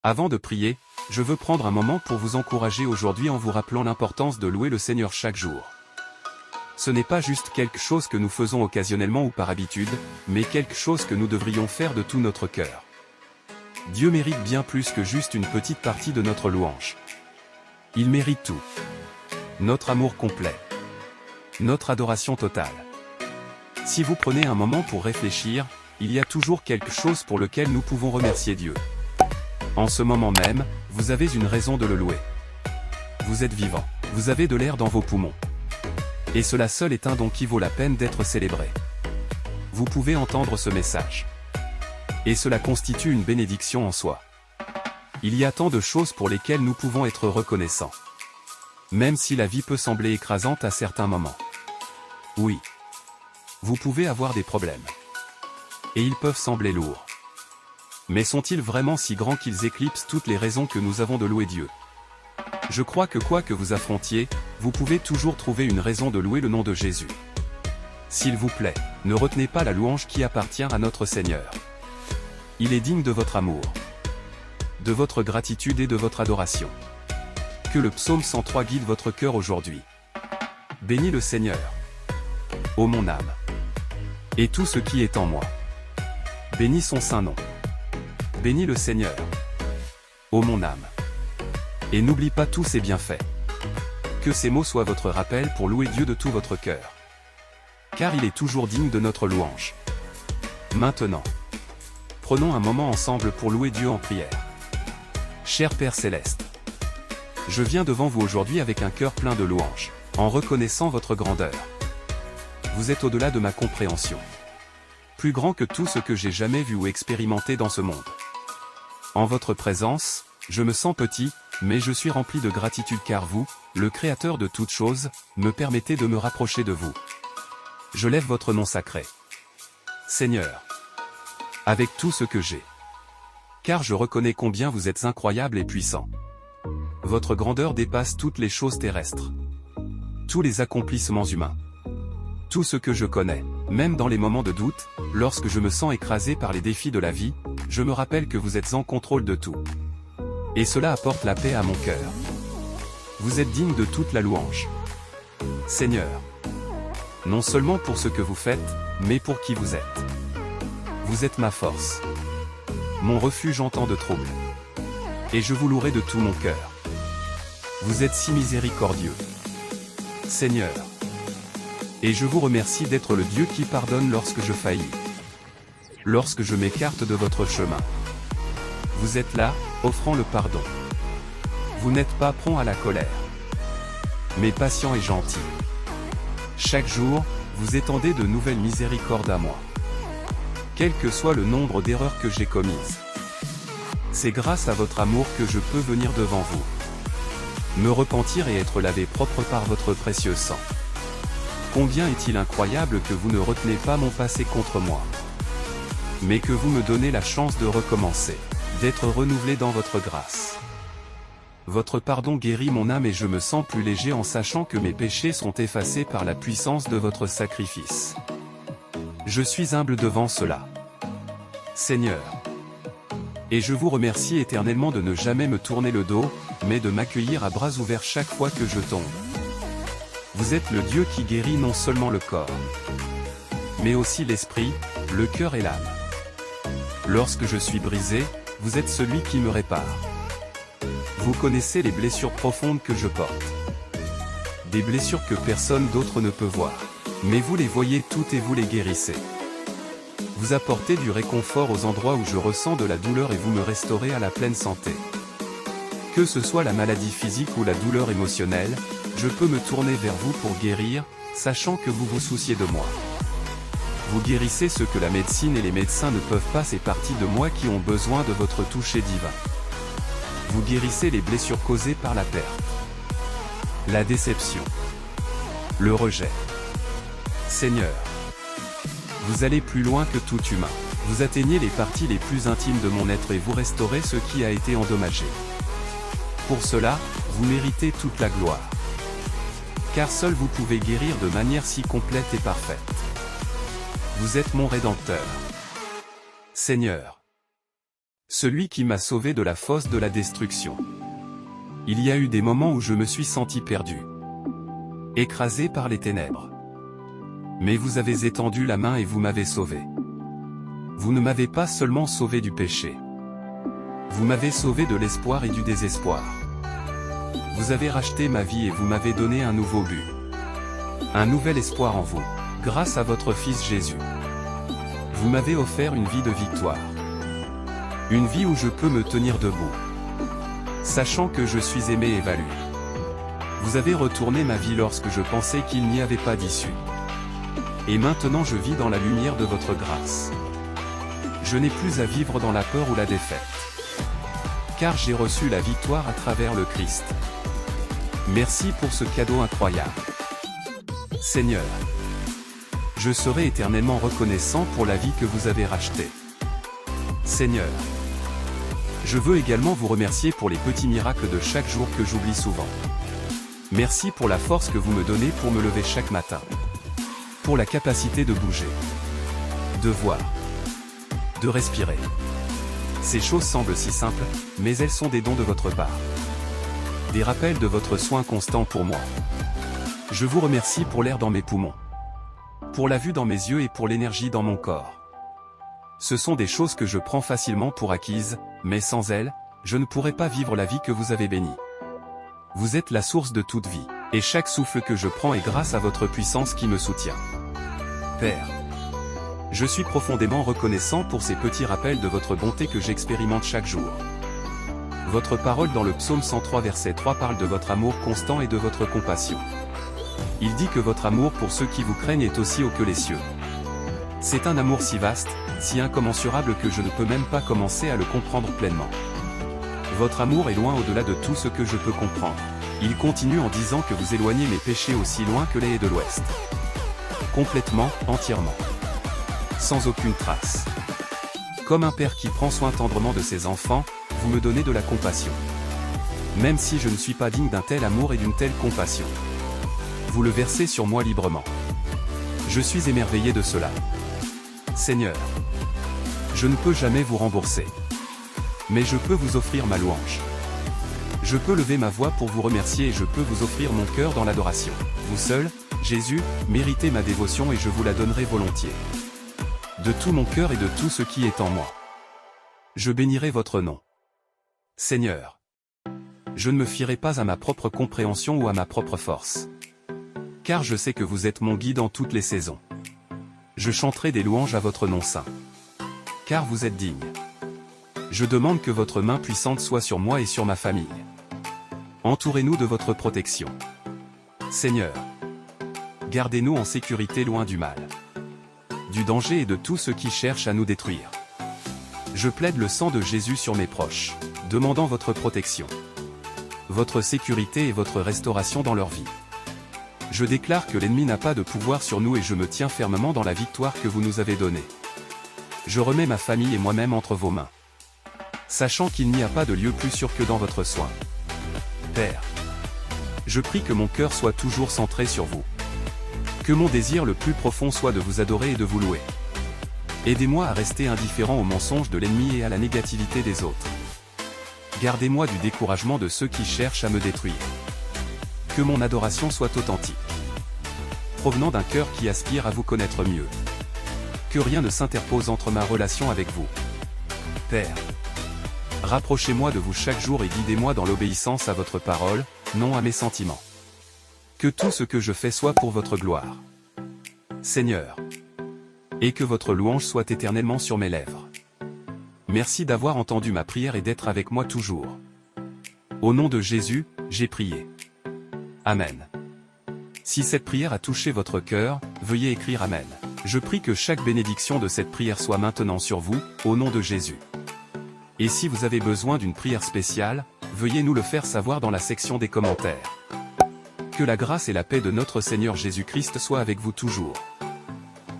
Avant de prier, je veux prendre un moment pour vous encourager aujourd'hui en vous rappelant l'importance de louer le Seigneur chaque jour. Ce n'est pas juste quelque chose que nous faisons occasionnellement ou par habitude, mais quelque chose que nous devrions faire de tout notre cœur. Dieu mérite bien plus que juste une petite partie de notre louange. Il mérite tout. Notre amour complet. Notre adoration totale. Si vous prenez un moment pour réfléchir, il y a toujours quelque chose pour lequel nous pouvons remercier Dieu. En ce moment même, vous avez une raison de le louer. Vous êtes vivant. Vous avez de l'air dans vos poumons. Et cela seul est un don qui vaut la peine d'être célébré. Vous pouvez entendre ce message. Et cela constitue une bénédiction en soi. Il y a tant de choses pour lesquelles nous pouvons être reconnaissants. Même si la vie peut sembler écrasante à certains moments. Oui. Vous pouvez avoir des problèmes. Et ils peuvent sembler lourds. Mais sont-ils vraiment si grands qu'ils éclipsent toutes les raisons que nous avons de louer Dieu? Je crois que quoi que vous affrontiez, vous pouvez toujours trouver une raison de louer le nom de Jésus. S'il vous plaît, ne retenez pas la louange qui appartient à notre Seigneur. Il est digne de votre amour, de votre gratitude et de votre adoration. Que le psaume 103 guide votre cœur aujourd'hui. Bénis le Seigneur, ô mon âme, et tout ce qui est en moi. Bénis son saint nom. Bénis le Seigneur, ô mon âme. Et n'oublie pas tous ses bienfaits. Que ces mots soient votre rappel pour louer Dieu de tout votre cœur. Car il est toujours digne de notre louange. Maintenant, prenons un moment ensemble pour louer Dieu en prière. Cher Père Céleste, je viens devant vous aujourd'hui avec un cœur plein de louanges, en reconnaissant votre grandeur. Vous êtes au-delà de ma compréhension. Plus grand que tout ce que j'ai jamais vu ou expérimenté dans ce monde. En votre présence, je me sens petit, mais je suis rempli de gratitude car vous, le Créateur de toutes choses, me permettez de me rapprocher de vous. Je lève votre nom sacré. Seigneur. Avec tout ce que j'ai. Car je reconnais combien vous êtes incroyable et puissant. Votre grandeur dépasse toutes les choses terrestres. Tous les accomplissements humains. Tout ce que je connais, même dans les moments de doute, lorsque je me sens écrasé par les défis de la vie, je me rappelle que vous êtes en contrôle de tout. Et cela apporte la paix à mon cœur. Vous êtes digne de toute la louange. Seigneur. Non seulement pour ce que vous faites, mais pour qui vous êtes. Vous êtes ma force. Mon refuge en temps de trouble. Et je vous louerai de tout mon cœur. Vous êtes si miséricordieux. Seigneur. Et je vous remercie d'être le Dieu qui pardonne lorsque je faillis. Lorsque je m'écarte de votre chemin. Vous êtes là, offrant le pardon. Vous n'êtes pas prompt à la colère. Mais patient et gentil. Chaque jour, vous étendez de nouvelles miséricordes à moi. Quel que soit le nombre d'erreurs que j'ai commises. C'est grâce à votre amour que je peux venir devant vous. Me repentir et être lavé propre par votre précieux sang. Combien est-il incroyable que vous ne retenez pas mon passé contre moi. Mais que vous me donnez la chance de recommencer, d'être renouvelé dans votre grâce. Votre pardon guérit mon âme et je me sens plus léger en sachant que mes péchés sont effacés par la puissance de votre sacrifice. Je suis humble devant cela. Seigneur. Et je vous remercie éternellement de ne jamais me tourner le dos, mais de m'accueillir à bras ouverts chaque fois que je tombe. Vous êtes le Dieu qui guérit non seulement le corps, mais aussi l'esprit, le cœur et l'âme. Lorsque je suis brisé, vous êtes celui qui me répare. Vous connaissez les blessures profondes que je porte. Des blessures que personne d'autre ne peut voir. Mais vous les voyez toutes et vous les guérissez. Vous apportez du réconfort aux endroits où je ressens de la douleur et vous me restaurez à la pleine santé. Que ce soit la maladie physique ou la douleur émotionnelle, je peux me tourner vers vous pour guérir, sachant que vous vous souciez de moi. Vous guérissez ce que la médecine et les médecins ne peuvent pas, ces parties de moi qui ont besoin de votre toucher divin. Vous guérissez les blessures causées par la perte, la déception, le rejet. Seigneur, vous allez plus loin que tout humain. Vous atteignez les parties les plus intimes de mon être et vous restaurez ce qui a été endommagé. Pour cela, vous méritez toute la gloire. Car seul vous pouvez guérir de manière si complète et parfaite. Vous êtes mon Rédempteur. Seigneur. Celui qui m'a sauvé de la fosse de la destruction. Il y a eu des moments où je me suis senti perdu, écrasé par les ténèbres. Mais vous avez étendu la main et vous m'avez sauvé. Vous ne m'avez pas seulement sauvé du péché. Vous m'avez sauvé de l'espoir et du désespoir. Vous avez racheté ma vie et vous m'avez donné un nouveau but. Un nouvel espoir en vous, grâce à votre Fils Jésus. Vous m'avez offert une vie de victoire. Une vie où je peux me tenir debout, sachant que je suis aimé et valu. Vous avez retourné ma vie lorsque je pensais qu'il n'y avait pas d'issue. Et maintenant je vis dans la lumière de votre grâce. Je n'ai plus à vivre dans la peur ou la défaite. Car j'ai reçu la victoire à travers le Christ. Merci pour ce cadeau incroyable. Seigneur, je serai éternellement reconnaissant pour la vie que vous avez rachetée. Seigneur, je veux également vous remercier pour les petits miracles de chaque jour que j'oublie souvent. Merci pour la force que vous me donnez pour me lever chaque matin. Pour la capacité de bouger, de voir, de respirer. Ces choses semblent si simples, mais elles sont des dons de votre part. Des rappels de votre soin constant pour moi. Je vous remercie pour l'air dans mes poumons, pour la vue dans mes yeux et pour l'énergie dans mon corps. Ce sont des choses que je prends facilement pour acquises, mais sans elles, je ne pourrais pas vivre la vie que vous avez bénie. Vous êtes la source de toute vie, et chaque souffle que je prends est grâce à votre puissance qui me soutient. Père, je suis profondément reconnaissant pour ces petits rappels de votre bonté que j'expérimente chaque jour. Votre parole dans le psaume 103 verset 3 parle de votre amour constant et de votre compassion. Il dit que votre amour pour ceux qui vous craignent est aussi haut que les cieux. C'est un amour si vaste, si incommensurable que je ne peux même pas commencer à le comprendre pleinement. Votre amour est loin au-delà de tout ce que je peux comprendre. Il continue en disant que vous éloignez mes péchés aussi loin que les haies de l'Ouest. Complètement, entièrement. Sans aucune trace. Comme un père qui prend soin tendrement de ses enfants, vous me donnez de la compassion. Même si je ne suis pas digne d'un tel amour et d'une telle compassion. Vous le versez sur moi librement. Je suis émerveillé de cela. Seigneur, je ne peux jamais vous rembourser. Mais je peux vous offrir ma louange. Je peux lever ma voix pour vous remercier et je peux vous offrir mon cœur dans l'adoration. Vous seul, Jésus, méritez ma dévotion et je vous la donnerai volontiers. De tout mon cœur et de tout ce qui est en moi. Je bénirai votre nom. Seigneur, je ne me fierai pas à ma propre compréhension ou à ma propre force. Car je sais que vous êtes mon guide en toutes les saisons. Je chanterai des louanges à votre nom saint. Car vous êtes digne. Je demande que votre main puissante soit sur moi et sur ma famille. Entourez-nous de votre protection. Seigneur, gardez-nous en sécurité loin du mal, du danger et de tout ce qui cherche à nous détruire. Je plaide le sang de Jésus sur mes proches, demandant votre protection, votre sécurité et votre restauration dans leur vie. Je déclare que l'ennemi n'a pas de pouvoir sur nous et je me tiens fermement dans la victoire que vous nous avez donnée. Je remets ma famille et moi-même entre vos mains, sachant qu'il n'y a pas de lieu plus sûr que dans votre soin. Père, je prie que mon cœur soit toujours centré sur vous. Que mon désir le plus profond soit de vous adorer et de vous louer. Aidez-moi à rester indifférent aux mensonges de l'ennemi et à la négativité des autres. Gardez-moi du découragement de ceux qui cherchent à me détruire. Que mon adoration soit authentique, provenant d'un cœur qui aspire à vous connaître mieux. Que rien ne s'interpose entre ma relation avec vous. Père, rapprochez-moi de vous chaque jour et guidez-moi dans l'obéissance à votre parole, non à mes sentiments. Que tout ce que je fais soit pour votre gloire. Seigneur, et que votre louange soit éternellement sur mes lèvres. Merci d'avoir entendu ma prière et d'être avec moi toujours. Au nom de Jésus, j'ai prié. Amen. Si cette prière a touché votre cœur, veuillez écrire Amen. Je prie que chaque bénédiction de cette prière soit maintenant sur vous, au nom de Jésus. Et si vous avez besoin d'une prière spéciale, veuillez nous le faire savoir dans la section des commentaires. Que la grâce et la paix de notre Seigneur Jésus-Christ soient avec vous toujours.